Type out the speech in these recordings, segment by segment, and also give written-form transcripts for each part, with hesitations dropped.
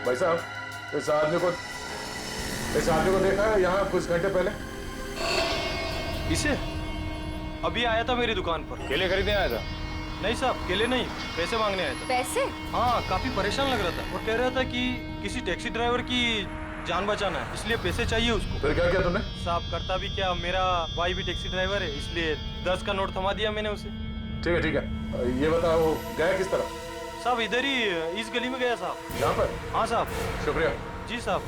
भाई साहब, इस आदमी को देखा है यहाँ कुछ घंटे पहले? इसे अभी आया था मेरी दुकान पर। केले खरीदने आया था? नहीं साहब, केले नहीं, पैसे मांगने आया था। पैसे? हाँ, काफी परेशान लग रहा था और कह रहा था कि किसी टैक्सी ड्राइवर की जान बचाना है, इसलिए पैसे चाहिए उसको। फिर क्या किया तुमने? साहब करता भी क्या, मेरा भाई भी टैक्सी ड्राइवर है, इसलिए 10 का नोट थमा दिया मैंने उसे। ठीक है। ये बताओ गया किस तरफ? साहब इधर ही इस गली में गया साहब। यहाँ पर? हाँ साहब। शुक्रिया। जी साहब।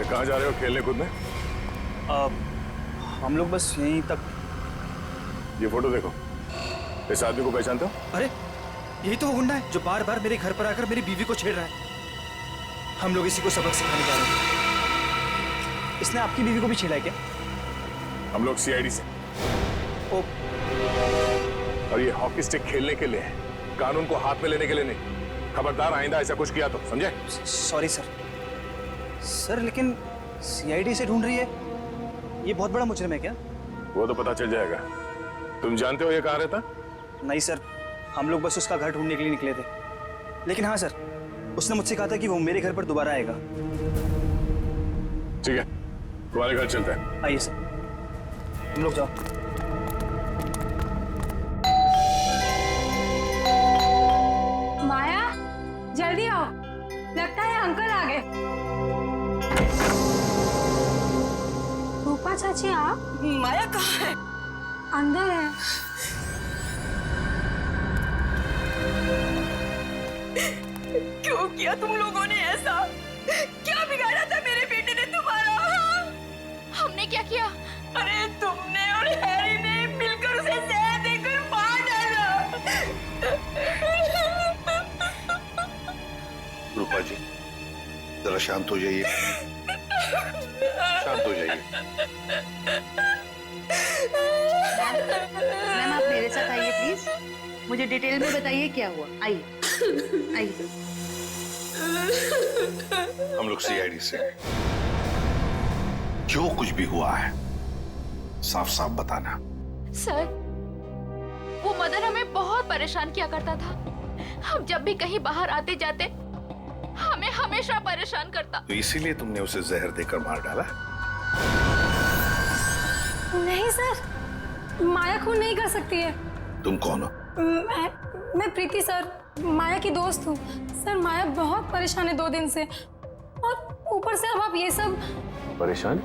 कहाँ जा रहे हो खेलने कूदने? हम लोग बस यहीं तक। ये फोटो देखो, इस आदमी को पहचानते हो? अरे यही तो वो गुंडा है जो बार बार मेरे घर पर आकर मेरी बीवी को छेड़ रहा है। हम लोग इसी को सबक सिखाने जा रहे हैं। इसने आपकी बीवी को भी छेड़ा है क्या? हम लोग सीआईडी से। ओ, और ये हॉकी स्टिक खेलने के लिए है, कानून को हाथ में लेने के लिए नहीं। खबरदार आइंदा ऐसा कुछ किया तो, समझे? Sorry sir. सर लेकिन सीआईडी से ढूंढ रही है, ये बहुत बड़ा मुजरिम है क्या? वो तो पता चल जाएगा। तुम जानते हो ये कहाँ रहता? नहीं सर, हम लोग बस उसका घर ढूंढने के लिए निकले थे। लेकिन हाँ सर, उसने मुझसे कहा था कि वो मेरे घर पर दोबारा आएगा। ठीक है, तुम्हारे घर चलते हैं। आइए सर, तुम लोग जाओ। माया, जल्दी आओ, लगता है अंकल आ गए। रूपा चाची आप? माया कहाँ है? अंदर है। क्यों किया तुम लोगों ने ऐसा? क्या बिगाड़ा था मेरे बेटे ने तुम्हारा? हमने क्या किया? अरे तुमने और हैरी ने मिलकर उसे जहर देकर मार डाला। रूपा जी, जरा शांत हो जाइए, शांत हो जाइए। मैम आप मेरे साथ आइए प्लीज, मुझे डिटेल में बताइए क्या हुआ। आइए आइए। हम लोग सीआईडी से, जो कुछ भी हुआ है साफ साफ बताना। सर, वो मदन हमें बहुत परेशान किया करता था। हम जब भी कहीं बाहर आते जाते हमें हमेशा परेशान करता। तो इसीलिए तुमने उसे जहर देकर मार डाला? नहीं सर, माया खून नहीं कर सकती है। तुम कौन हो? मैं प्रीति सर, माया की दोस्त हूँ। सर माया बहुत परेशान है 2 दिन से, और ऊपर से अब आप ये सब। परेशान?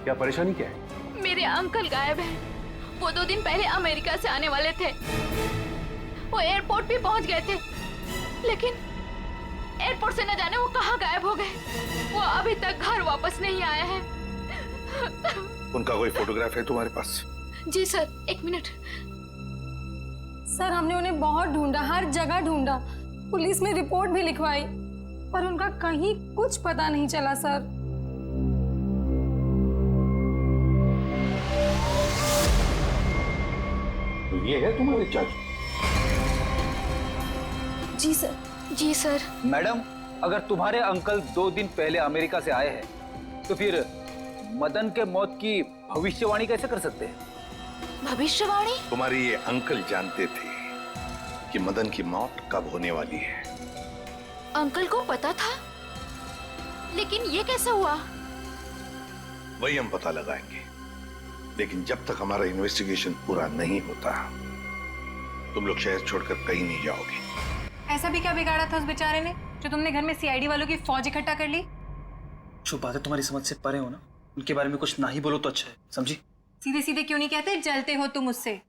क्या परेशानी क्या है? मेरे अंकल गायब हैं। वो 2 दिन पहले अमेरिका से आने वाले थे। वो एयरपोर्ट भी पहुंच गए थे, लेकिन एयरपोर्ट से न जाने वो कहाँ गायब हो गए। वो अभी तक घर वापस नहीं आए हैं। उनका कोई फोटोग्राफ है तुम्हारे पास? जी सर, 1 मिनट। सर हमने उन्हें बहुत ढूंढा, हर जगह ढूंढा, पुलिस में रिपोर्ट भी लिखवाई, पर उनका कहीं कुछ पता नहीं चला सर। तो ये है तुम्हारे चाचू? जी सर। जी सर। मैडम, अगर तुम्हारे अंकल 2 दिन पहले अमेरिका से आए हैं, तो फिर मदन के मौत की भविष्यवाणी कैसे कर सकते हैं? भविष्यवाणी? तुम्हारे ये अंकल जानते थे कि मदन की मौत कब होने वाली है। अंकल को पता था, लेकिन ये कैसे हुआ? वही हम पता लगाएंगे, लेकिन जब तक हमारा इन्वेस्टिगेशन पूरा नहीं होता तुम लोग शहर छोड़कर कहीं नहीं जाओगे। ऐसा भी क्या बिगाड़ा था उस बेचारे ने जो तुमने घर में सीआईडी वालों की फौज इकट्ठा कर ली? जो बातें तुम्हारी समझ से परे हो ना, उनके बारे में कुछ ना ही बोलो तो अच्छा है, समझी? सीधे सीधे क्यों नहीं कहते जलते हो तुम उससे?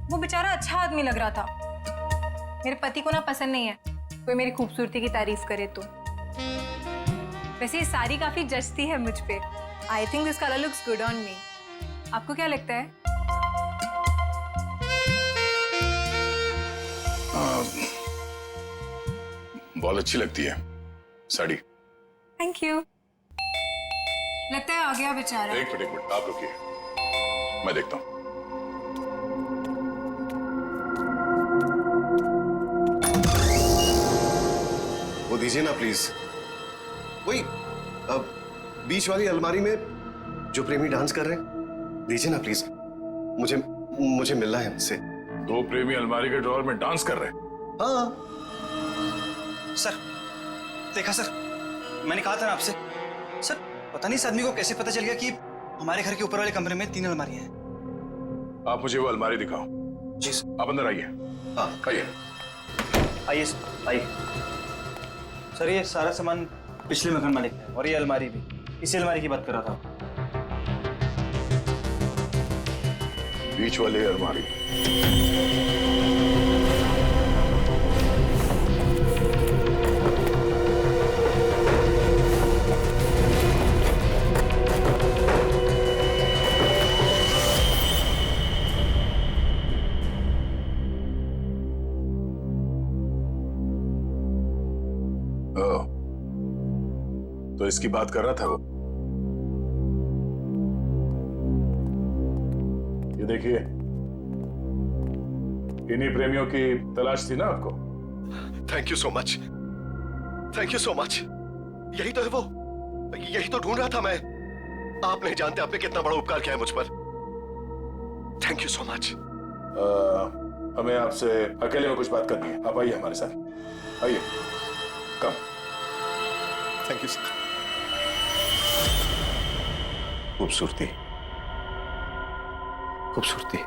वो बेचारा अच्छा आदमी लग रहा था। मेरे पति को ना पसंद नहीं है कोई मेरी खूबसूरती की तारीफ करे तो। वैसे ये साड़ी काफी जचती है मुझ पे। I think this colour looks good on me. आपको क्या लगता है? बहुत अच्छी लगती है साड़ी। Thank you. लगता है आ गया बेचारा। एक मिनट आप रुकिए, मैं देखता हूं। वो दीजिए ना प्लीज। वही बीच वाली अलमारी में जो प्रेमी डांस कर रहे हैं, दीजिए ना प्लीज। मुझे मिलना है उनसे। दो प्रेमी अलमारी के ड्रॉअर में डांस कर रहे हैं? हाँ सर, देखा सर, मैंने कहा था ना आपसे। सर पता नहीं इस आदमी को कैसे पता चल गया कि हमारे घर के ऊपर वाले कमरे में 3 अलमारियां हैं। आप मुझे वो अलमारी दिखाओ। जी सर। आप अंदर आइए। हाँ आइए। आइए सर, आइए। सर ये सारा सामान पिछले मकान मालिक का है और ये अलमारी भी इसी अलमारी की बात कर रहा था। बीच वाली अलमारी। तो इसकी बात कर रहा था वो। ये देखिए, इन्हीं प्रेमियों की तलाश थी ना आपको? Thank you so much, thank you so much. यही तो है वो, यही तो ढूंढ रहा था मैं। आप नहीं जानते आपने कितना बड़ा उपकार किया है मुझ पर। Thank you so much. हमें आपसे अकेले में कुछ बात करनी है, आप आइए हमारे साथ, आइए। कम। Thank you sir. खूबसूरती, खूबसूरती,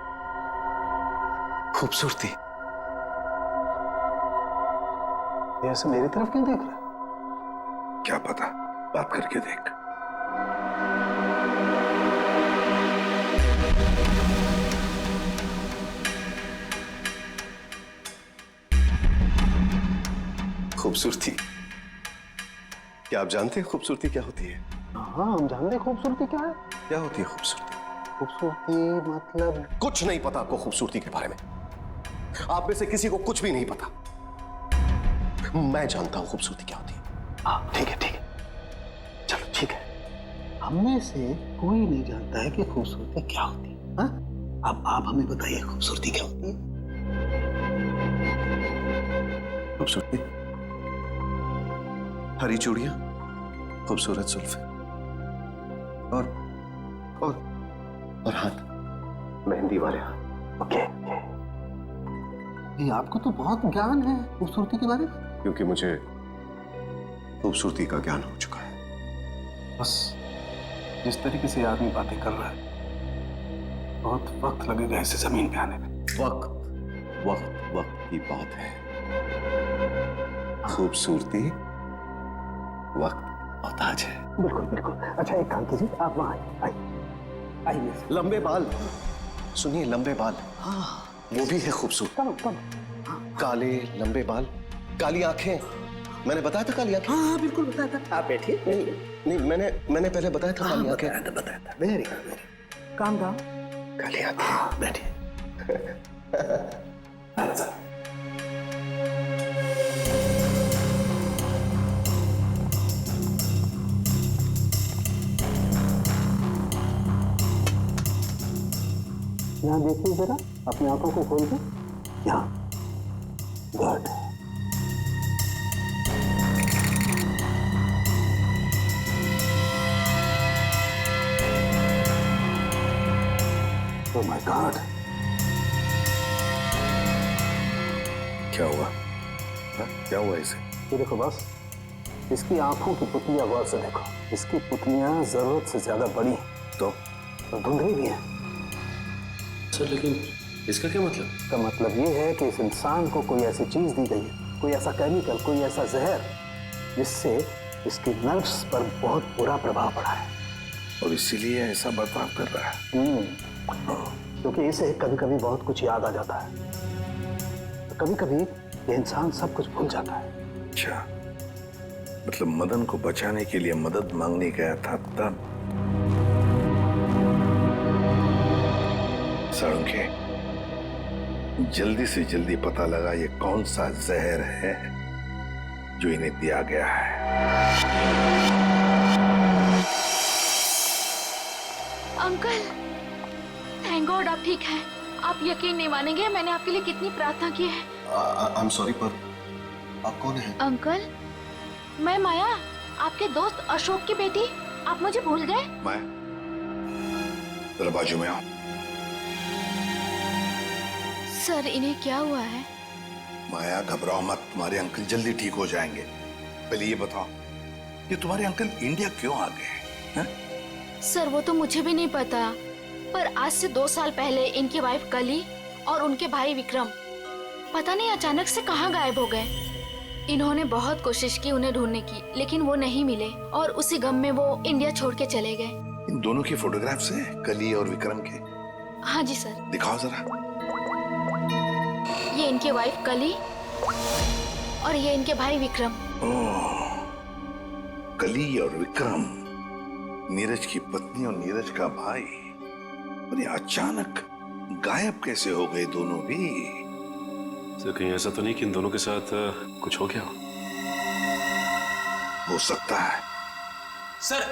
खूबसूरती। ऐसे मेरी तरफ क्यों देख रहा है? क्या पता, बात करके देख। खूबसूरती, क्या आप जानते हैं खूबसूरती क्या होती है? हाँ, हम जानते हैं खूबसूरती क्या है। क्या होती है खूबसूरती? खूबसूरती मतलब कुछ नहीं पता आपको खूबसूरती के बारे में। आप में से किसी को कुछ भी नहीं पता। मैं जानता हूं खूबसूरती क्या होती है। हाँ ठीक है, ठीक है, चलो ठीक है। हम में से कोई नहीं जानता है कि खूबसूरती क्या होती है। हाँ? अब आप हमें बताइए खूबसूरती क्या होती है। खूबसूरती हरी चूड़ियां, खूबसूरत जुल्फे और हाथ, मेहंदी वाले हाथ। ओके, ये आपको तो बहुत ज्ञान है खूबसूरती के बारे में। क्योंकि मुझे खूबसूरती का ज्ञान हो चुका है। बस जिस तरीके से आदमी बातें कर रहा है, बहुत वक्त लगेगा इसे जमीन पे आने में। वक्त वक्त वक्त की बात है। खूबसूरती वक्त मोहताज है। बिल्कुल बिल्कुल। अच्छा एक काम कीजिए, आप वहां आइए, आइए। लंबे बाल, सुनिए, लंबे बाल। हाँ, वो भी है खूबसूरत। काले लंबे बाल, काली आंखें। मैंने बताया था काली आंखें। हाँ बिल्कुल बताया था। आप बैठिए। नहीं, मैंने पहले बताया था काली आंखें। बताया था। Very good, calm down. काली आंखें। बैठिए। यहाँ देखिए जरा, अपनी आंखों को खोल के। यहाँ, गुड। ओह माय गॉड, क्या हुआ? क्या हुआ इसे? ये देखो बस, इसकी आंखों की पुतलियां गौर से देखो। इसकी पुतलियां जरूरत से ज्यादा बड़ी हैं तो धुंधली भी हैं। सर लेकिन इसका क्या मतलब? इसका मतलब ये है कि इस इंसान को कोई ऐसी चीज दी गई है, कोई ऐसा केमिकल, कोई ऐसा जहर, जिससे इसकी नर्व्स पर बहुत बुरा प्रभाव पड़ा है और इसीलिए ऐसा बर्ताव कर रहा है। क्योंकि इसे कभी कभी बहुत कुछ याद आ जाता है, तो कभी कभी ये इंसान सब कुछ भूल जाता है। अच्छा, मतलब मदन को बचाने के लिए मदद मांगने गया था तब। साळुंखे, जल्दी से जल्दी पता लगा ये कौन सा जहर है जो इन्हें दिया गया है। अंकल, थैंक गॉड आप ठीक हैं। आप यकीन नहीं मानेंगे मैंने आपके लिए कितनी प्रार्थना की है। आई एम सॉरी, पर आप कौन हैं? अंकल, मैं माया, आपके दोस्त अशोक की बेटी। आप मुझे भूल गए? माया, जरा बाजू में आओ। सर, इन्हें क्या हुआ है? माया, घबराओ मत, तुम्हारे अंकल जल्दी ठीक हो जाएंगे। पहले ये बताओ कि तुम्हारे अंकल इंडिया क्यों आ गए हैं? सर, वो तो मुझे भी नहीं पता, पर आज से 2 साल पहले इनकी वाइफ कली और उनके भाई विक्रम पता नहीं अचानक से कहाँ गायब हो गए। इन्होंने बहुत कोशिश की उन्हें ढूंढने की, लेकिन वो नहीं मिले और उसी गम में वो इंडिया छोड़ के चले गए। इन दोनों की फोटोग्राफ्स हैं, कली और विक्रम के? हाँ जी सर। दिखाओ जरा। ये इनकी वाइफ कली और ये इनके भाई विक्रम। ओह, कली और विक्रम, नीरज की पत्नी और नीरज का भाई। और ये अचानक गायब कैसे हो गए दोनों भी? सर, कहीं ऐसा तो नहीं कि इन दोनों के साथ कुछ हो गया हो सकता है। सर,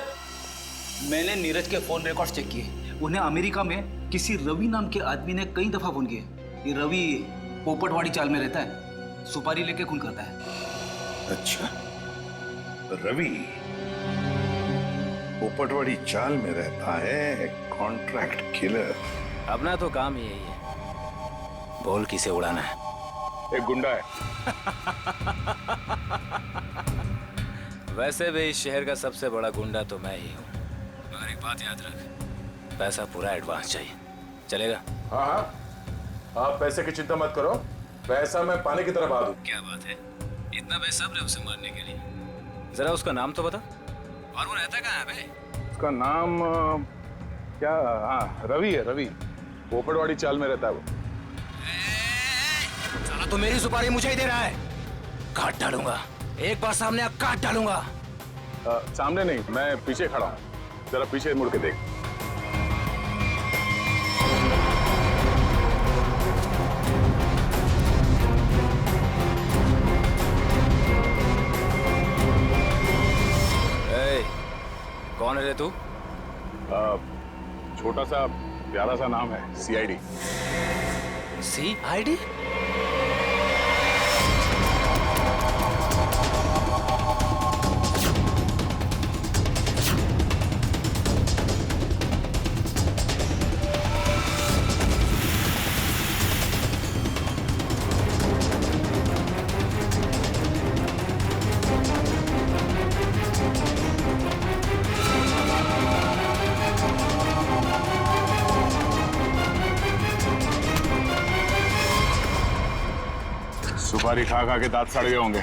मैंने नीरज के फोन रिकॉर्ड चेक किए। उन्हें अमेरिका में किसी रवि नाम के आदमी ने कई दफा फोन किए। ये रवि पोपटवाड़ी चाल में रहता है, सुपारी लेके खून करता है। अच्छा, रवि पोपटवाड़ी चाल में रहता है, कॉन्ट्रैक्ट किलर। अपना तो काम ही यही है, बोल किसे उड़ाना है। एक गुंडा है। वैसे भी इस शहर का सबसे बड़ा गुंडा तो मैं ही हूँ। मगर एक बात याद रख, पैसा पूरा एडवांस चाहिए। चलेगा? हाँ हाँ, आप पैसे की चिंता मत करो, पैसा मैं पानी की तरफ आ दूं। क्या बात है, इतना बेसब्र है उसे मारने के लिए। जरा उसका नाम तो बता, और वो रहता कहाँ है बे? उसका नाम क्या? हाँ, रवि है, रवि। पोपटवाड़ी चाल में रहता है वो। साला तो मेरी सुपारी मुझे ही दे रहा है। काट डालूंगा, एक बार सामने आ काट डालूंगा। सामने नहीं, मैं पीछे खड़ा हूँ, जरा पीछे मुड़ के देख। कौन है रे तू? छोटा सा प्यारा सा नाम है, CID। CID? सुपारी खा खा के दांत सड़ गए होंगे,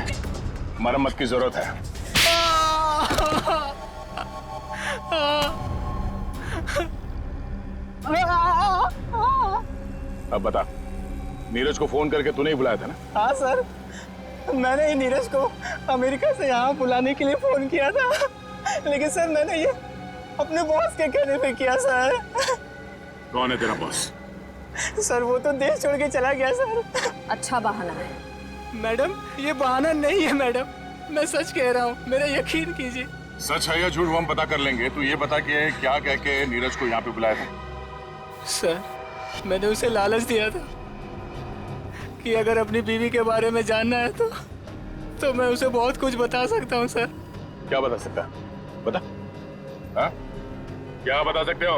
मरम्मत की जरूरत है। अब बता, नीरज को फोन करके तूने ही बुलाया था ना? हाँ सर, मैंने ही नीरज को अमेरिका से यहाँ बुलाने के लिए फोन किया था, लेकिन सर मैंने ये अपने बॉस के कहने पे किया सर। कौन है तेरा बॉस? सर वो तो देश छोड़ के चला गया सर। अच्छा बहाना है। मैडम, ये बहाना नहीं है मैडम, मैं सच कह रहा हूँ, मेरा यकीन कीजिए। सच है या झूठ वो हम पता कर लेंगे। तू ये बता कि क्या कह के नीरज को यहाँ पे बुलाया था? सर, मैंने उसे लालच दिया था कि अगर अपनी बीवी के बारे में जानना है तो मैं उसे बहुत कुछ बता सकता हूँ सर। क्या बता सकता है? बता। हाँ? क्या बता सकते हो?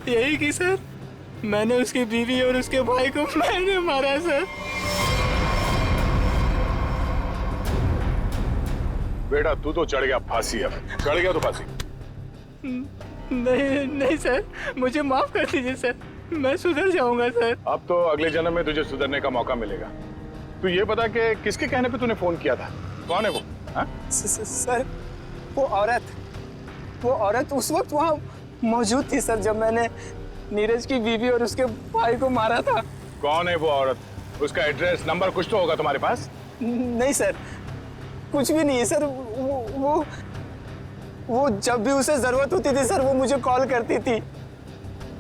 यही कि सर, मैंने उसकी बीवी और उसके भाई को मैंने मारा सर। बेटा, तू तो चढ़ गया फांसी। अब चढ़ गया तो फांसी। नहीं नहीं सर, मुझे माफ कर दीजिए सर, मैं सुधर जाऊंगा सर। अब तो अगले जन्म में तुझे सुधरने का मौका मिलेगा। तू ये बता कि किसके कहने पे तूने फोन किया था? कौन है वो? सर, वो औरत उस वक्त वहाँ मौजूद थी सर, जब मैंने नीरज की बीवी और उसके भाई को मारा था। कौन है वो औरत? उसका एड्रेस नंबर कुछ तो होगा तुम्हारे पास? नहीं सर, कुछ भी नहीं है सर। वो जब भी उसे जरूरत होती थी सर, वो मुझे कॉल करती थी।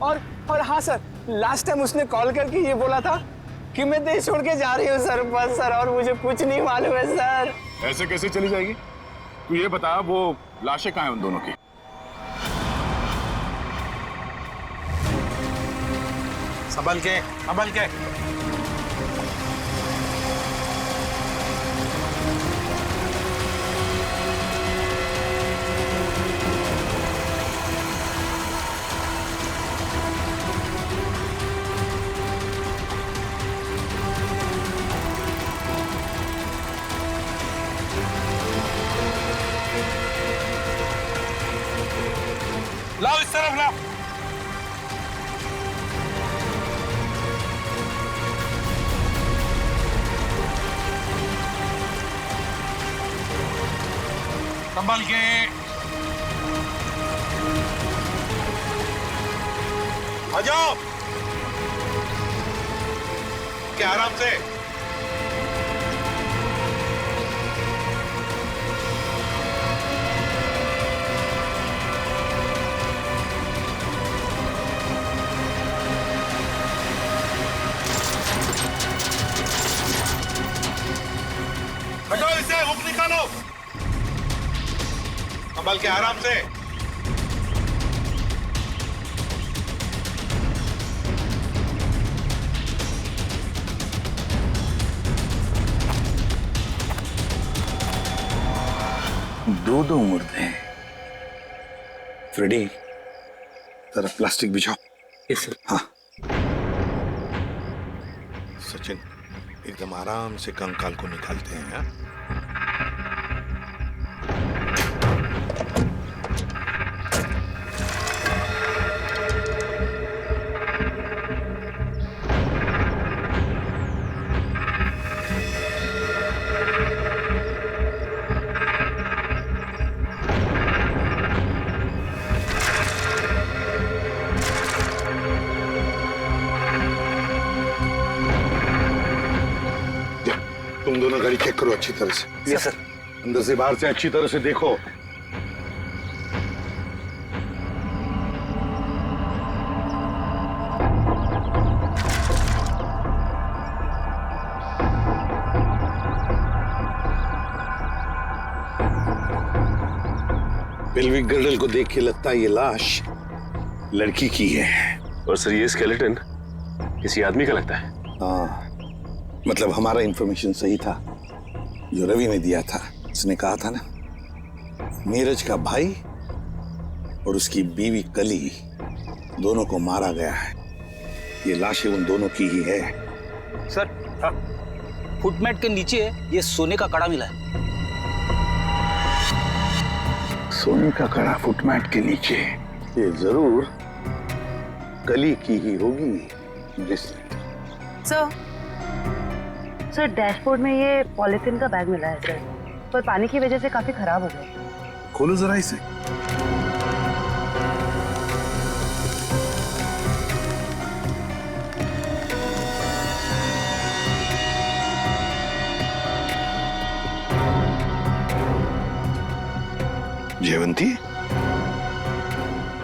और हाँ सर, लास्ट टाइम उसने कॉल करके ये बोला था कि मैं देश छोड़ के जा रही हूँ सर, बस सर, और मुझे कुछ नहीं मालूम है सर। ऐसे कैसे चली जाएगी? तू ये बता, वो लाशें कहाँ हैं उन दोनों की? संभल के, संभल के। लाओ इस तरफ लाओ। संभल के। आ जाओ। क्या आराम से। हटाओ इसे, हुक निकालो। संभल के, आराम से। दो मुर्दे हैं। फ्रेडी, जरा प्लास्टिक बिछाओ। Yes sir. हाँ। सचिन, एकदम आराम से कंकाल को निकालते हैं। हाँ? तुम दोनों गाड़ी चेक करो अच्छी तरह से। Yes sir. अंदर से बाहर से अच्छी तरह से देखो। पेल्विक गर्डल को देख के लगता है ये लाश लड़की की है। और सर ये स्केलेटन किसी आदमी का लगता है। हाँ, मतलब हमारा इंफॉर्मेशन सही था जो रवि ने दिया था। उसने कहा था ना, नीरज का भाई और उसकी बीवी कली दोनों को मारा गया है। ये लाशें उन दोनों की ही है। सर, फुटमैट के नीचे ये सोने का कड़ा मिला है। सोने का कड़ा फुटमैट के नीचे? ये जरूर कली की ही होगी। सर डैशबोर्ड में ये पॉलिथीन का बैग मिला है सर, पर पानी की वजह से काफी खराब हो गया। खोलो जरा इसे। जयवंती,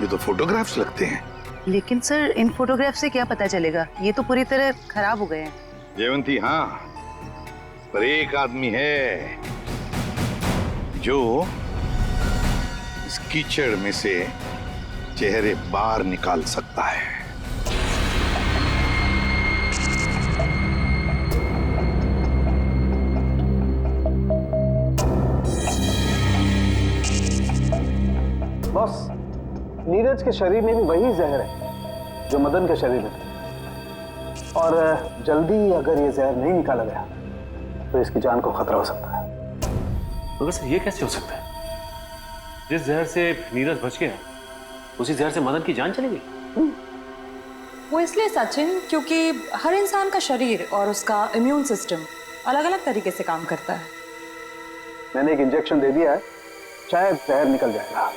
ये तो फोटोग्राफ्स लगते हैं। लेकिन सर इन फोटोग्राफ से क्या पता चलेगा, ये तो पूरी तरह खराब हो गए हैं। जयवंती, हाँ, पर एक आदमी है जो इस कीचड़ में से चेहरे बाहर निकाल सकता है। बॉस, नीरज के शरीर में भी वही जहर है जो मदन के शरीर में था, और जल्दी अगर ये जहर नहीं निकाला गया तो इसकी जान को खतरा हो सकता है। मगर सर ये कैसे हो सकता है? जिस जहर से नीरज बच गया, उसी जहर से मदन की जान चली गई। वो इसलिए सचिन, क्योंकि हर इंसान का शरीर और उसका इम्यून सिस्टम अलग अलग तरीके से काम करता है। मैंने एक इंजेक्शन दे दिया है, शायद जहर निकल जाएगा।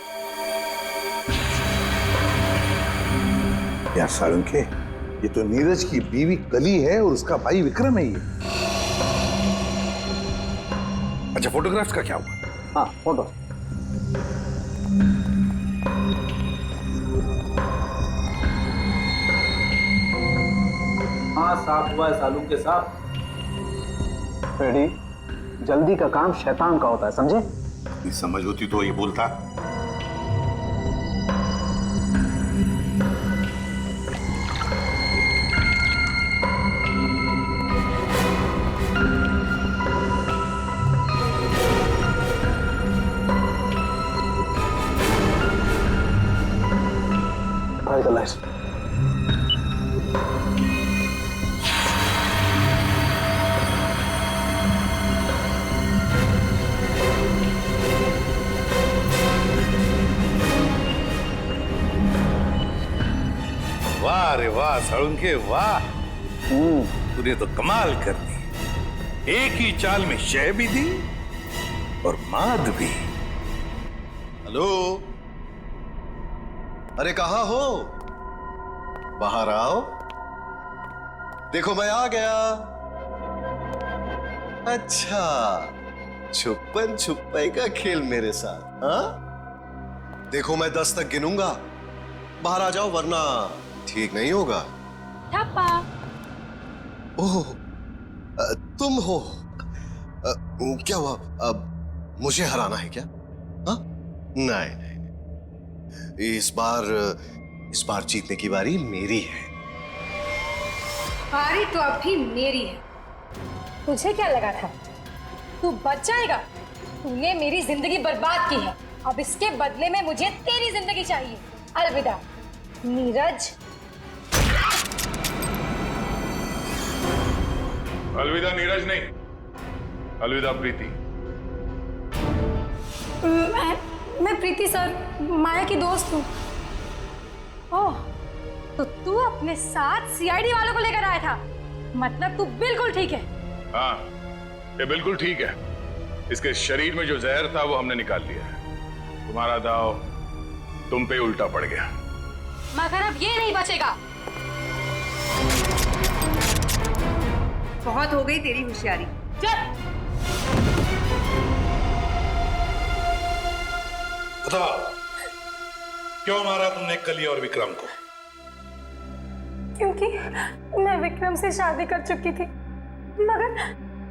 यार सारंगे, ये तो नीरज की बीवी कली है और उसका भाई विक्रम है ये। अच्छा, फोटोग्राफ्स का क्या हुआ? हाँ, फोटो। हाँ, साफ हुआ है सालू के साथ। रेडी, जल्दी का काम शैतान का होता है, समझे? समझ होती तो ये बोलता। भाई का लाइट। वाह रे वाह साळुंखे वाह, तूने तो कमाल कर दी। एक ही चाल में शय भी दी और माद भी। हेलो, अरे कहाँ हो? बाहर आओ, देखो मैं आ गया। अच्छा, छुपन छुपाई का खेल मेरे साथ, हाँ? देखो मैं 10 तक गिनूंगा, बाहर आ जाओ वरना ठीक नहीं होगा। ठप्पा। ओह, तुम हो? क्या हुआ? अब मुझे हराना है क्या? हाँ? नहीं नहीं, इस बार जीतने की बारी मेरी है। बारी तो अब भी मेरी है। तुझे क्या लगा था तू बच जाएगा? तूने मेरी जिंदगी बर्बाद की है। अब इसके बदले में मुझे तेरी जिंदगी चाहिए। अलविदा नीरज। अलविदा नीरज नहीं, अलविदा प्रीति। मैं प्रीति सर, माया की दोस्त हूँ। ओह, तो तू अपने साथ सीआईडी वालों को लेकर आया था? मतलब तू बिल्कुल ठीक है। हाँ, ये बिल्कुल ठीक है। इसके शरीर में जो जहर था वो हमने निकाल लिया है। तुम्हारा दाव तुम पे उल्टा पड़ गया। मगर अब ये नहीं बचेगा। बहुत हो गई तेरी होशियारी। चल। बताओ, क्यों मारा तुमने कली और विक्रम को? क्योंकि मैं विक्रम से शादी कर चुकी थी, मगर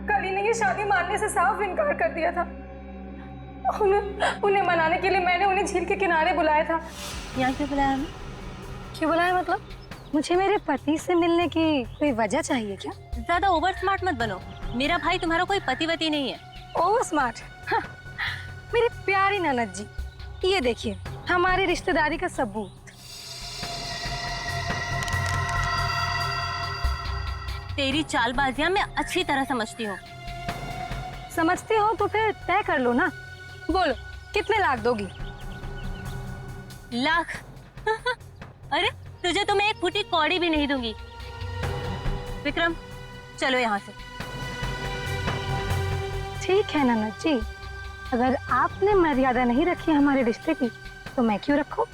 कली ने ये शादी मानने से साफ इनकार कर दिया था। उन्हें मनाने के लिए मैंने उन्हें झील के किनारे बुलाया था। यहाँ क्यों बुलाया हमें? क्यों बुलाया मतलब? मुझे मेरे पति से मिलने की कोई वजह चाहिए क्या? ज्यादा ओवर स्मार्ट मत बनो। मेरा भाई तुम्हारा कोई पतिवती नहीं है। Over smart? हाँ, मेरी प्यारी ननद जी, ये देखिए हमारी रिश्तेदारी का सबूत। तेरी चालबाजियां मैं अच्छी तरह समझती हूँ। समझती हो तो फिर तय कर लो ना। बोलो कितने लाख दोगी? लाख? अरे तुझे तो मैं एक फूटी कौड़ी भी नहीं दूंगी। विक्रम चलो यहाँ से। ठीक है ननद जी, अगर आपने मर्यादा नहीं रखी हमारे रिश्ते की तो मैं क्यों रखूं?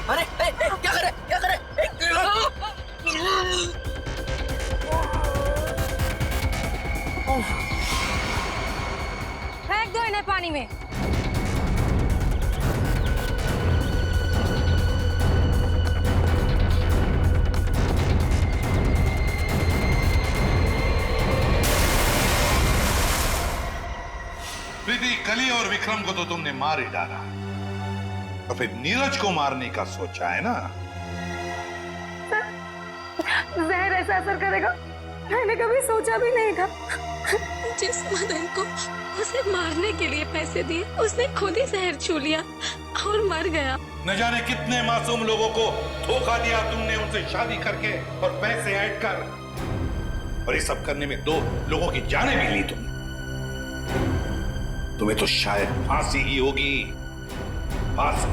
अरे क्या करे क्या करे? फेंक दो इन्हें पानी में। प्रीति, कली और विक्रम को तो तुमने मार ही डाला, तो फिर नीरज को मारने का सोचा है ना? जहर ऐसा असर करेगा मैंने कभी सोचा भी नहीं था। जिस मदन को उसे मारने के लिए पैसे दिए उसने खुद ही जहर छू लिया और मर गया। न जाने कितने मासूम लोगों को धोखा दिया तुमने उनसे शादी करके और पैसे ऐड कर, और ये सब करने में 2 लोगों की जानें भी ली तुमने। तुम्हें तो शायद फांसी ही होगी, फांसी।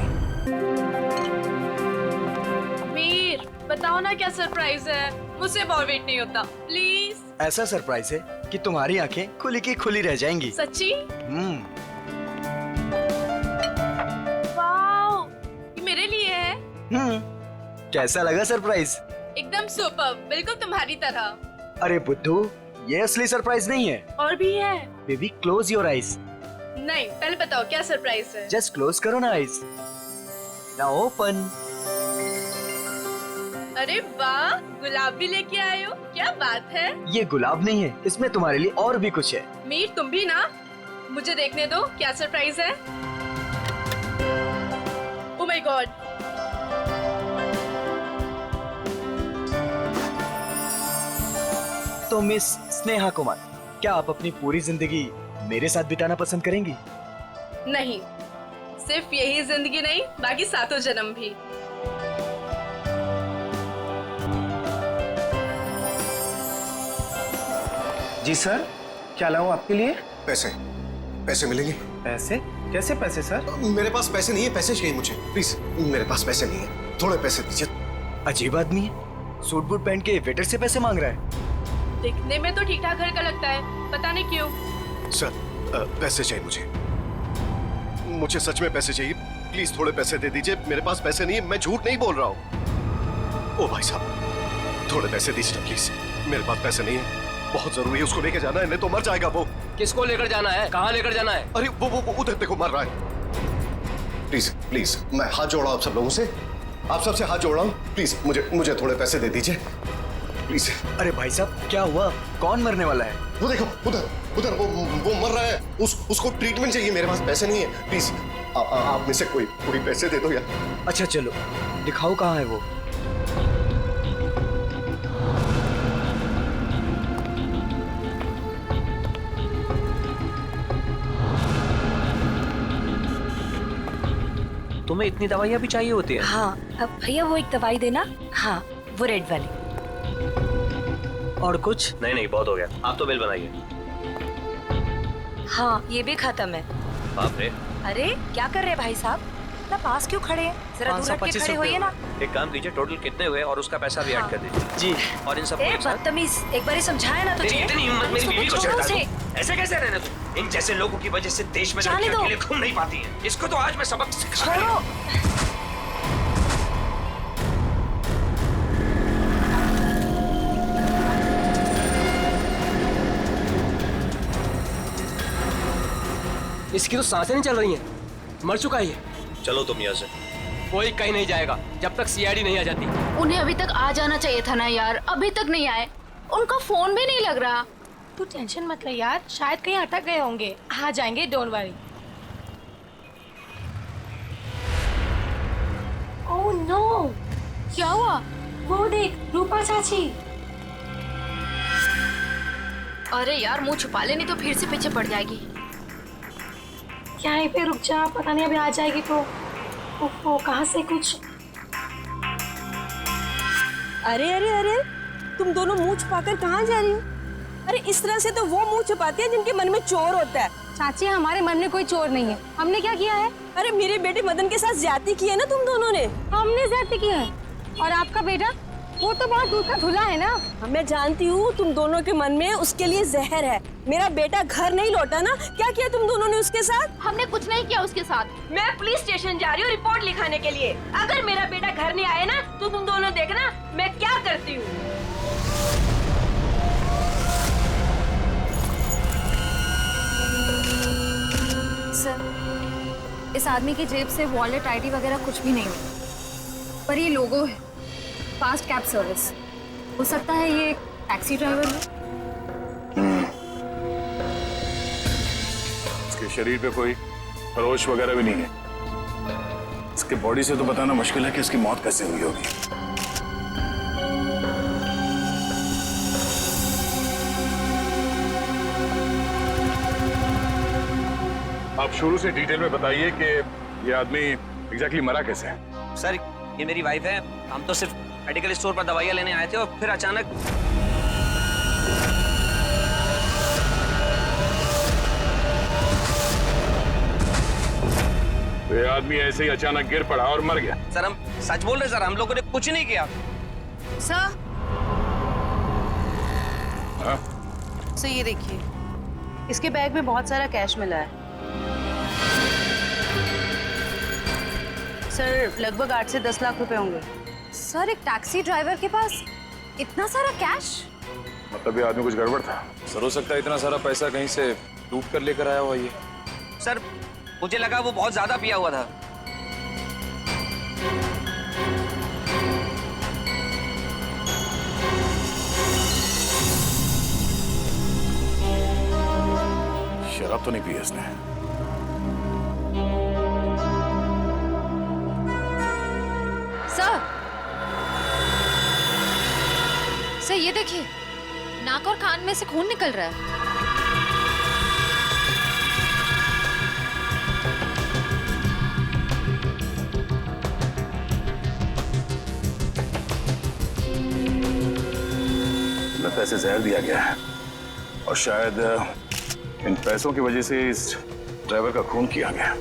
मीर, बताओ ना क्या सरप्राइज है? मुझसे और वेट नहीं होता, प्लीज। ऐसा सरप्राइज है कि तुम्हारी आंखें खुली की खुली रह जाएंगी। सच्ची? वाओ, ये मेरे लिए है। कैसा लगा सरप्राइज? एकदम सुपर, बिल्कुल तुम्हारी तरह। अरे बुद्धू, ये असली सरप्राइज नहीं है। और भी है। Baby close your eyes. नहीं, पहले बताओ क्या सरप्राइज है? जस्ट क्लोज करो ना आईज। Now open. अरे वाह, गुलाब भी लेके आए हो, क्या बात है। ये गुलाब नहीं है, इसमें तुम्हारे लिए और भी कुछ है। मीर तुम भी ना, मुझे देखने दो क्या सरप्राइज है। Oh my God. तो मिस स्नेहा कुमार, क्या आप अपनी पूरी जिंदगी मेरे साथ बिताना पसंद करेंगी? नहीं, सिर्फ यही जिंदगी नहीं, बाकी 7 जन्म भी। जी सर, क्या लाऊं आपके लिए? पैसे, पैसे मिलेंगे? पैसे? कैसे पैसे सर? मेरे पास पैसे नहीं है, पैसे चाहिए मुझे प्लीज। मेरे पास पैसे नहीं है, थोड़े पैसे दीजिए। अजीब आदमी है, सूट बूट पहन के वेटर से पैसे मांग रहा है। दिखने में तो ठीक ठाक घर का लगता है, पता नहीं क्यों। सर, पैसे चाहिए मुझे सच में पैसे चाहिए, प्लीज थोड़े पैसे दे दीजिए। मेरे पास पैसे नहीं है, मैं झूठ नहीं बोल रहा हूँ। ओ भाई साहब, थोड़े पैसे दीजिए प्लीज, मेरे पास पैसे नहीं है, बहुत जरूरी है, उसको लेकर जाना है, नहीं तो मर जाएगा वो। किसको लेकर जाना है? कहाँ लेकर जाना है? अरे वो उधर देखो, मर रहा है। प्लीज प्लीज, मैं हाथ जोड़ रहा हूँ आप सब लोगों से, आप सबसे हाथ जोड़ रहा हूँ, प्लीज मुझे थोड़े पैसे दे दीजिए प्लीज। अरे भाई साहब, क्या हुआ? कौन मरने वाला है? वो देखो उधर वो मर रहा है, उसको ट्रीटमेंट चाहिए, मेरे पास पैसे नहीं है, प्लीज आप में से कोई पैसे दे दो यार। अच्छा चलो, दिखाओ कहाँ है वो। तुम्हें इतनी दवाइयाँ भी चाहिए होती है? हाँ, अब भैया वो एक दवाई देना। हाँ, वो रेड वाली। और कुछ? नहीं, बहुत हो गया, आप तो बिल बनाइए। हाँ, ये भी खत्म है। बाप रे। अरे क्या कर रहे भाई साहब, इतना पास क्यों खड़े हैं? जरा दूर हट के खड़े होइए ना। एक काम कीजिए, टोटल कितने हुए और उसका पैसा भी ऐड कर दीजिए। जी। और इन सब बदतमीज, एक बार ही समझाया ना तुझे। इतनी हिम्मत मेरी बीवी को चढ़ता है? ऐसे कैसे रहने तुम? इन जैसे लोगों की वजह से देश में लड़कियां अकेले घूम नहीं पाती हैं। इसको तो आज मैं सबक सिखा रहा हूं। इसकी तो सांसें नहीं चल रही हैं, मर चुका है ये। चलो तुम यहाँ से। कोई कहीं नहीं जाएगा जब तक सीआईडी नहीं आ जाती। उन्हें अभी तक आ जाना चाहिए था ना यार, अभी तक नहीं आए, उनका फोन भी नहीं लग रहा। तू टेंशन मत ले यार, शायद कहीं अटक गए होंगे, आ जाएंगे, डोंट वरी। ओह नो, क्या हुआ? वो देख, रूपा चाची। अरे यार, मुंह छुपा ले, नहीं तो फिर से पीछे पड़ जाएगी। क्या है पे, रुक जा, पता नहीं अभी आ जाएगी तो। ओहो, कहाँ से कुछ। अरे अरे अरे, तुम दोनों मुंह छुपाकर कहाँ जा रही हो? अरे इस तरह से तो वो मुंह छुपाती है जिनके मन में चोर होता है। चाची, हमारे मन में कोई चोर नहीं है, हमने क्या किया है? अरे मेरे बेटे मदन के साथ ज्यादती की है ना तुम दोनों ने। हमने ज्यादती की है, और आपका बेटा वो तो बहुत दूर का धुला है ना। मैं जानती हूँ तुम दोनों के मन में उसके लिए जहर है। मेरा बेटा घर नहीं लौटा ना, क्या किया तुम दोनों ने उसके साथ? हमने कुछ नहीं किया उसके साथ। मैं पुलिस स्टेशन जा रही हूँ रिपोर्ट लिखाने के लिए। अगर मेरा बेटा घर नहीं आए ना तो तुम दोनों देखना मैं क्या करती हूँ। सर, इस आदमी की जेब से वॉलेट, आईडी वगैरह कुछ भी नहीं है, पर ये लोगो है, फास्ट कैब सर्विस। हो सकता है ये एक टैक्सी ड्राइवर है। इसके शरीर पे कोई खरोच वगैरह भी नहीं है। इसके बॉडी से तो बताना मुश्किल है कि इसकी मौत कैसे हुई होगी। आप शुरू से डिटेल में बताइए कि ये आदमी एग्जैक्टली मरा कैसे है। सर, ये मेरी वाइफ है, हम तो सिर्फ मेडिकल स्टोर पर दवाइयाँ लेने आए थे और फिर अचानक तो ये आदमी ऐसे ही अचानक गिर पड़ा और मर गया। सर, हम सच बोल रहे सर, हम लोगों ने कुछ नहीं किया। सर, हाँ? सर ये देखिए, इसके बैग में बहुत सारा कैश मिला है। सर, लगभग 8 से 10 लाख रुपए होंगे। सर, एक टैक्सी ड्राइवर के पास इतना सारा कैश? मतलब ये आदमी कुछ गड़बड़ था। सर, हो सकता है इतना सारा पैसा कहीं से लूट कर लेकर आया हुआ ये। सर, मुझे लगा वो बहुत ज्यादा पिया हुआ था। शराब तो नहीं पी है इसने? सर ये देखिए, नाक और कान में से खून निकल रहा है। लगता है इसे जहर दिया गया है और शायद इन पैसों की वजह से इस ड्राइवर का खून किया गया।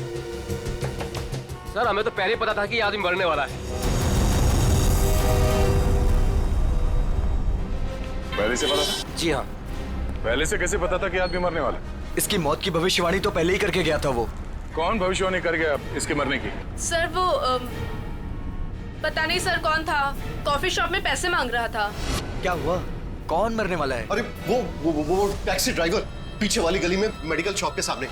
सर हमें तो पहले ही पता था कि ये आदमी मरने वाला है। पहले से पता था? जी हाँ। पहले से कैसे पता था कि आदमी मरने वाला? इसकी मौत की भविष्यवाणी तो पहले ही करके गया था वो। कौन भविष्यवाणी कर गया इसके मरने की? सर वो पता नहीं सर कौन था, कॉफी शॉप में पैसे मांग रहा था। क्या हुआ? कौन मरने वाला है? अरे वो टैक्सी ड्राइवर, पीछे वाली गली में मेडिकल शॉप के सामने।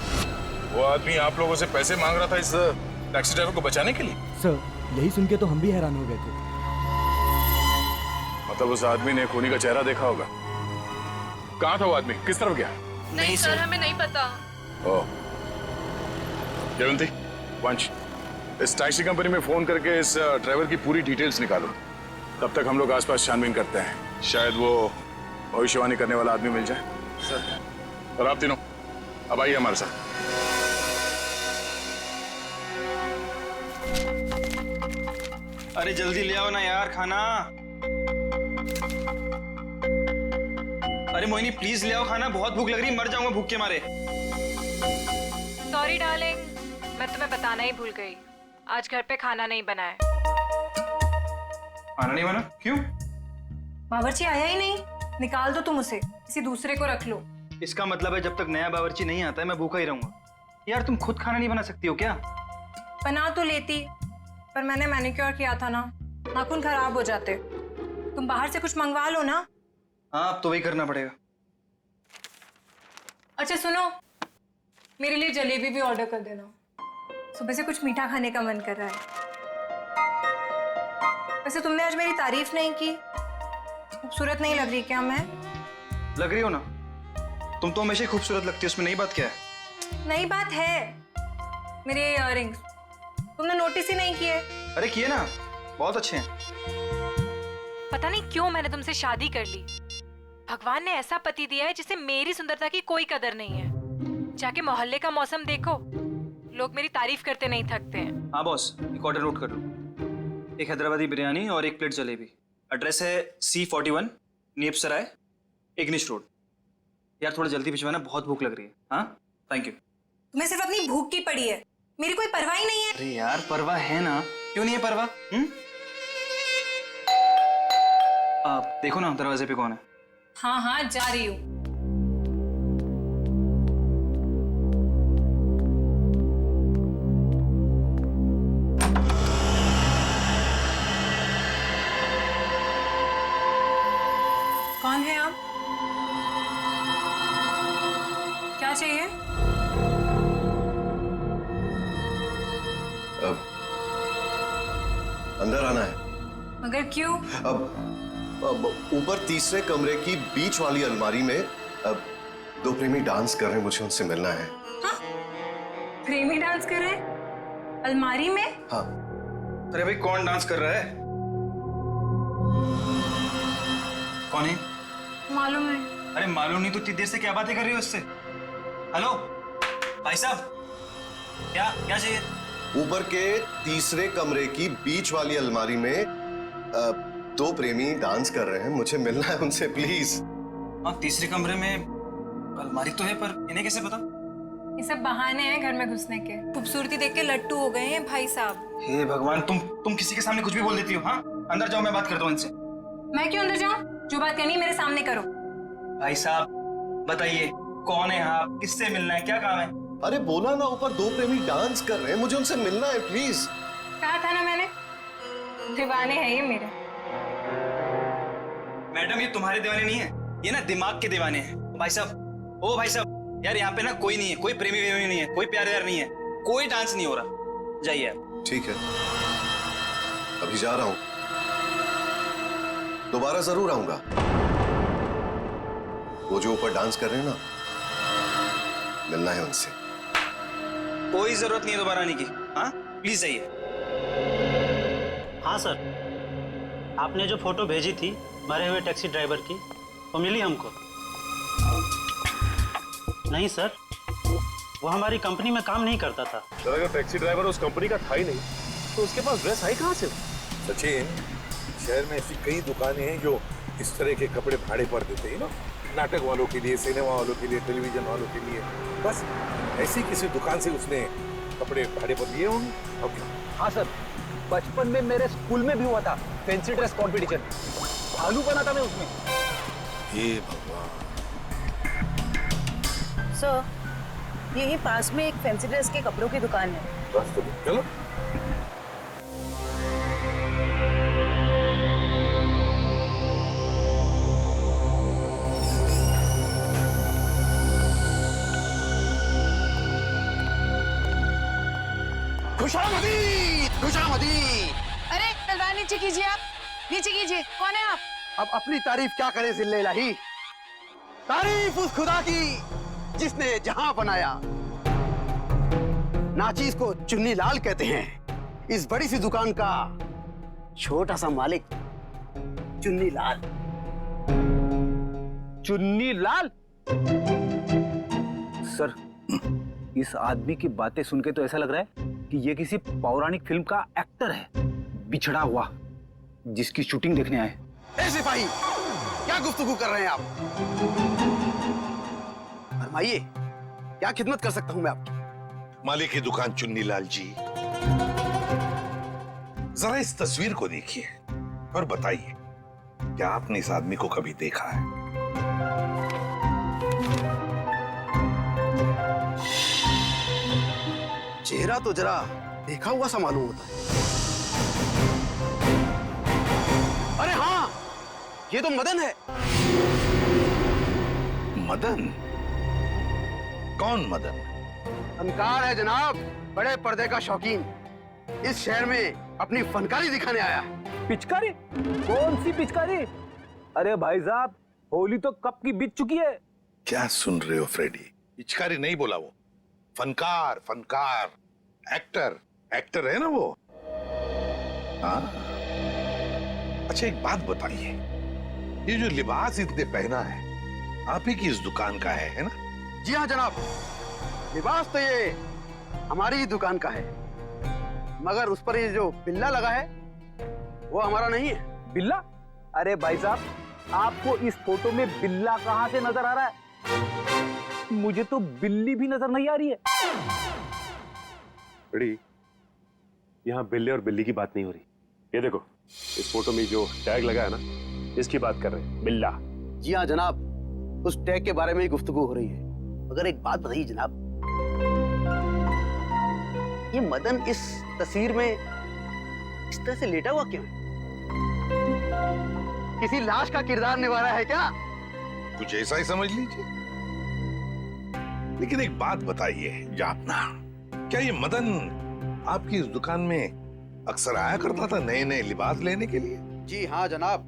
वो आदमी आप लोगों से पैसे मांग रहा था इस टैक्सी ड्राइवर को बचाने के लिए? सर यही सुन के तो हम भी हैरान हो गए थे। मतलब उस आदमी ने खूनी का चेहरा देखा होगा। कहाँ था वो आदमी? किस तरफ गया? नहीं सर, हमें नहीं पता। ओह, जयवंती, वंश, इस टैक्सी कंपनी में फोन करके इस ड्राइवर की पूरी डिटेल्स निकालो। तब तक हम लोग आसपास छानबीन करते हैं, शायद वो भविष्यवाणी करने वाला आदमी मिल जाए। सर, और आप तीनों अब आइए हमारे साथ। अरे जल्दी ले आओ ना यार खाना। अरे मोहिनी प्लीज ले आओ खाना, बहुत भूख लग रही है, मर जाऊंगा भूख के मारे। सॉरी डार्लिंग, मैं तुम्हें बताना ही भूल गई, आज घर पे खाना नहीं बना है। खाना नहीं बना? क्यों? बावर्ची आया ही नहीं, निकाल दो तुम उसे, किसी दूसरे को रख लो। इसका मतलब है जब तक नया बावर्ची नहीं आता है मैं भूखा ही रहूंगा। यार तुम खुद खाना नहीं बना सकती हो क्या? बना तो लेती, पर मैंने मैनिक्योर किया था ना, नाखून खराब हो जाते। तुम बाहर से कुछ मंगवा लो ना। हाँ अब तो वही करना पड़ेगा। अच्छा सुनो, मेरे लिए जलेबी भी ऑर्डर कर देना, सुबह से कुछ मीठा खाने का मन कर रहा है। वैसे तुमने आज मेरी तारीफ नहीं की, खूबसूरत नहीं लग रही क्या मैं? लग रही हो ना, तुम तो हमेशा ही खूबसूरत लगती हो, उसमें नई बात क्या है? नई बात है, मेरे इयररिंग्स तुमने नोटिस ही नहीं किए। अरे किए ना, बहुत अच्छे हैं। पता नहीं क्यों मैंने तुमसे शादी कर ली। भगवान ने ऐसा पति दिया है जिसे मेरी सुंदरता की कोई कदर नहीं है। जाके मोहल्ले का मौसम देखो, लोग मेरी तारीफ करते नहीं थकते हैं। हाँ बॉस, एक ऑर्डर नोट कर लो, एक हैदराबादी बिरयानी और एक प्लेट जलेबी। एड्रेस है C41 नीपसराय, इग्निश रोड। यार थोड़ा जल्दी भिजवाना, बहुत भूख लग रही है। हाँ थैंक यू। तुम्हें सिर्फ अपनी भूख की पड़ी है, मेरी कोई परवाह ही नहीं है। अरे यार परवाह है ना, क्यों नहीं है परवाह? आप देखो ना दरवाजे पे कौन है। हाँ हाँ जा रही हूँ। कौन है आप? क्या चाहिए? अब अंदर आना है। मगर क्यों? अब ऊपर तीसरे कमरे की बीच वाली अलमारी में अब दो प्रेमी डांस कर रहे हैं, मुझे उनसे मिलना है। हाँ? प्रेमी डांस कर रहे हैं अलमारी में? हाँ। अरे भाई कौन डांस कर रहा है? कौन है? मालूम है। अरे मालूम नहीं तो इतनी देर से क्या बातें कर रही हो इससे? हेलो भाई साहब, क्या क्या चाहिए? ऊपर के तीसरे कमरे की बीच वाली अलमारी में दो प्रेमी डांस कर रहे हैं, मुझे मिलना है उनसे प्लीज। हाँ तीसरे कमरे में अलमारी तो है, पर इन्हें कैसे पता? ये सब बहाने हैं घर में घुसने के। खूबसूरती देख के लट्टू हो गए हैं भाई साहब। हे भगवान, तुम किसी के सामने कुछ भी बोल देती हो। हाँ अंदर जाओ, मैं बात करता हूँ इनसे। मैं क्यों अंदर जाऊँ? जो बात करनी है मेरे सामने करो। भाई साहब बताइए कौन है आप, किससे मिलना है, क्या काम है? अरे बोला ना, ऊपर दो प्रेमी डांस कर रहे हैं, मुझे उनसे मिलना है प्लीज। कहा था ना मैंने, दीवाने हैं ये मेरे। मैडम ये तुम्हारे दीवाने नहीं है, ये ना दिमाग के दीवाने हैं। भाई साहब, ओ भाई साहब, यार यहाँ पे ना कोई नहीं है, कोई प्रेमी वेमी नहीं है, कोई प्यार व्यार नहीं है, कोई डांस नहीं हो रहा। जाइए आप। ठीक है अभी जा रहा हूं, दोबारा जरूर आऊंगा। वो जो ऊपर डांस कर रहे हैं ना, मिलना है उनसे। कोई जरूरत नहीं है दोबारा आने की। हाँ प्लीज जाइए। हाँ सर, आपने जो फोटो भेजी थी मरे हुए टैक्सी ड्राइवर की वो मिली हमको। नहीं सर, वो हमारी कंपनी में काम नहीं करता था। सर अगर टैक्सी ड्राइवर उस कंपनी का था ही नहीं तो उसके पास ड्रेस आई कहाँ से? सचिन, शहर में ऐसी कई दुकानें हैं जो इस तरह के कपड़े भाड़े पर देते हैं ना, नाटक वालों के लिए, सिनेमा वालों के लिए, टेलीविजन वालों के लिए। बस ऐसी किसी दुकान से उसने कपड़े भाड़े पर लिए होंगे। ओके। हाँ सर, बचपन में मेरे स्कूल में भी हुआ था फैंसी ड्रेस कंपटीशन। भालू बना था मैं उसमें। हे भगवान। सर, यहीं पास में एक फैंसी ड्रेस के कपड़ों की दुकान है। बस तो चलो। खुशामदी। अरे तलवार नीचे कीजिए, आप नीचे कीजिए। कौन है आप? अब अपनी तारीफ क्या करे जिल्ले इलाही। तारीफ उस खुदा की जिसने जहां बनाया। नाचीज को चुन्नी लाल कहते हैं। इस बड़ी सी दुकान का छोटा सा मालिक चुन्नी लाल। चुन्नी लाल? सर, इस आदमी की बातें सुन के तो ऐसा लग रहा है कि ये किसी पौराणिक फिल्म का एक्टर है, बिछड़ा हुआ, जिसकी शूटिंग देखने आए। ए सिपाही, क्या गुफ्तगू कर रहे हैं आप? फरमाइए, क्या खिदमत कर सकता हूं मैं आपकी? मालिक की दुकान चुन्नी लाल जी, जरा इस तस्वीर को देखिए और बताइए क्या आपने इस आदमी को कभी देखा है? चेहरा तो जरा देखा हुआ सा मालूम होता है। अरे हाँ, ये तो मदन है। मदन? कौन मदन? फनकार है जनाब, बड़े पर्दे का शौकीन। इस शहर में अपनी फनकारी दिखाने आया है। पिचकारी? कौन सी पिचकारी? अरे भाई साहब, होली तो कब की बीत चुकी है। क्या सुन रहे हो फ्रेडी? पिचकारी नहीं बोला वो, फनकार। फनकार, एक्टर। एक्टर है ना वो। हाँ। अच्छा एक बात बताइए, ये जो लिबास इतने पहना है आप ही की इस दुकान का है ना? जी हाँ जनाब, लिबास तो ये हमारी ही दुकान का है, मगर उस पर ये जो बिल्ला लगा है वो हमारा नहीं है। बिल्ला? अरे भाई साहब, आपको इस फोटो में बिल्ला कहां से नजर आ रहा है? मुझे तो बिल्ली भी नजर नहीं आ रही है। बड़ी, यहाँ बिल्ले और बिल्ली की बात नहीं हो रही। ये देखो, इस फोटो में जो टैग लगा है ना, इसकी बात कर रहे हैं, बिल्ला। जी हाँ जनाब, उस टैग के बारे में ही गुफ्तगू हो रही है। मगर एक बात बताइए जनाब, ये मदन इस तस्वीर में इस तरह से लेटा हुआ क्यों है? किसी लाश का किरदार निभा रहा है क्या? कुछ ऐसा ही समझ लीजिए। लेकिन एक बात बताइए जापना, क्या ये मदन आपकी इस दुकान में अक्सर आया करता था नए नए लिबास लेने के लिए? जी हाँ जनाब,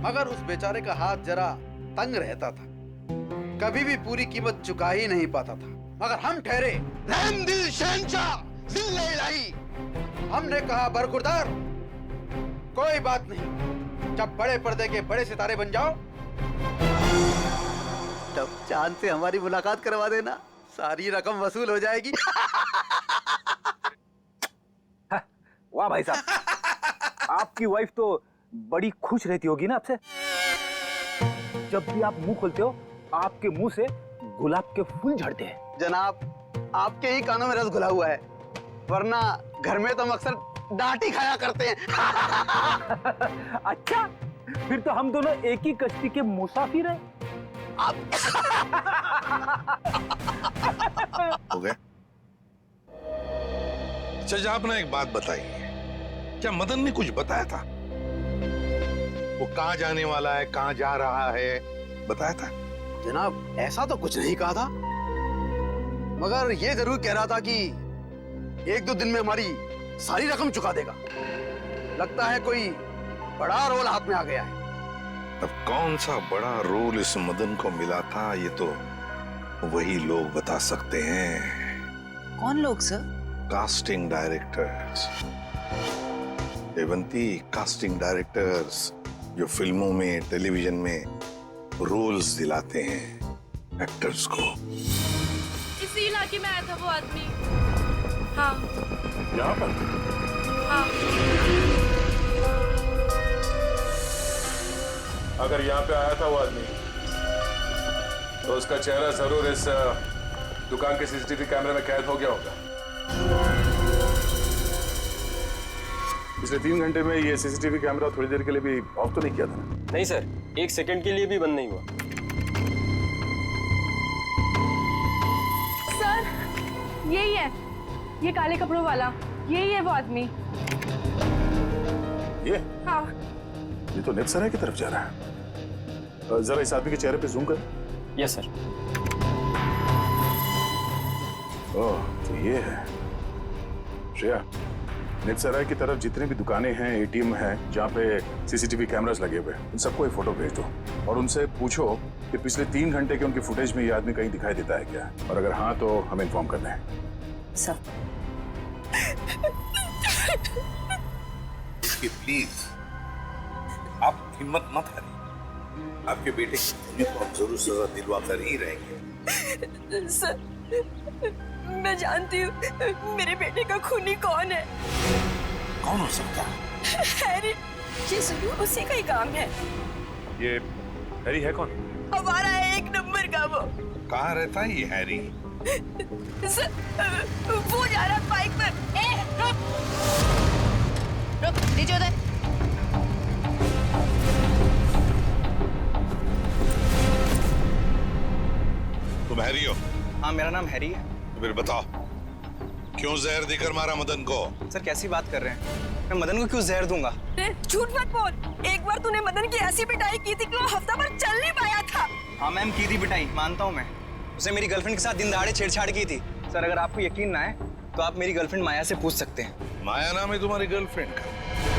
मगर उस बेचारे का हाथ जरा तंग रहता था, कभी भी पूरी कीमत चुका ही नहीं पाता था। मगर हम ठहरे रहमदिल शहंशाह जिल्ले इलाही। हमने कहा बरखुरदार, कोई बात नहीं, जब बड़े पर्दे के बड़े सितारे बन जाओ तब चांद से हमारी मुलाकात करवा देना, सारी रकम वसूल हो जाएगी। वाह भाई साहब, आपकी वाइफ तो बड़ी खुश रहती होगी ना आपसे। जब भी आप मुंह खोलते हो आपके मुंह से गुलाब के फूल झड़ते हैं। जनाब, आपके ही कानों में रस घुला हुआ है, वरना घर में तो हम अक्सर डांट ही खाया करते हैं। अच्छा, फिर तो हम दोनों एक ही कश्ती के मुसाफिर हैं। हो गया? अच्छा आपने एक बात बताई, क्या मदन ने कुछ बताया था? वो कहाँ जाने वाला है, कहाँ जा रहा है, बताया था? जनाब, ऐसा तो कुछ नहीं कहा था, मगर ये जरूर कह रहा था कि एक दो दिन में हमारी सारी रकम चुका देगा। लगता है कोई बड़ा रोल हाथ में आ गया है। अब कौन सा बड़ा रोल इस मदन को मिला था ये तो वही लोग बता सकते हैं। कौन लोग sir? Casting directors Devanti, casting directors जो फिल्मों में, टेलीविजन में रोल्स दिलाते हैं एक्टर्स को। इसी इलाके में आया था वो आदमी। हाँ यहाँ पर? हाँ। अगर यहाँ पे आया था वो आदमी तो उसका चेहरा जरूर इस दुकान के सीसीटीवी कैमरे में कैद हो गया होगा। पिछले 3 घंटे में ये सीसीटीवी कैमरा थोड़ी देर के लिए भी ऑफ तो नहीं किया था? नहीं सर, 1 सेकंड के लिए भी बंद नहीं हुआ। सर यही है, ये काले कपड़ों वाला, यही है वो आदमी। ये? हाँ। ये तो नेपसराय की तरफ जा रहा है। जरा इस आदमी के चेहरे पे जूम कर। Yes sir. ओह, तो ये है। श्रेया, नेपसराय की तरफ जितनी भी दुकानें हैं, एटीएम हैं, जहाँ पे सीसीटीवी कैमरास लगे हुए हैं, उन सबको एक फोटो भेज दो और उनसे पूछो कि पिछले 3 घंटे के उनकी फुटेज में ये आदमी कहीं दिखाई देता है क्या, और अगर हाँ तो हमें इन्फॉर्म करना है। सर प्लीज आप हिम्मत मत हारिए। आपके बेटे को हम जरूर सजा दिलवा कर ही रहेंगे। सर मैं जानती हूँ मेरे बेटे का खूनी कौन है। कौन हो सकता है? हैरी, ये जरूर उसी का ही काम है। ये हैरी है कौन? हमारा 1 नंबर का वो। कहाँ रहता है ये हैरी? सर वो जा रहा है बाइक पर। रुक नीचे उधर। तुम हैरी हो? हाँ मेरा नाम हैरी है। तो फिर बताओ क्यों जहर देकर मारा मदन को? सर कैसी बात कर रहे हैं? मैं मदन को क्यों जहर दूंगा? झूठ मत बोल। एक बार तूने मदन की ऐसी पिटाई की थी कि वो हफ्ता भर चल नहीं पाया था। हाँ मैम की थी पिटाई, मानता हूँ मैं। उसे मेरी गर्लफ्रेंड के साथ दिन दहाड़े छेड़छाड़ की थी। सर अगर आपको यकीन ना है तो आप मेरी गर्लफ्रेंड माया से पूछ सकते हैं। माया नाम है तुम्हारी गर्लफ्रेंड का?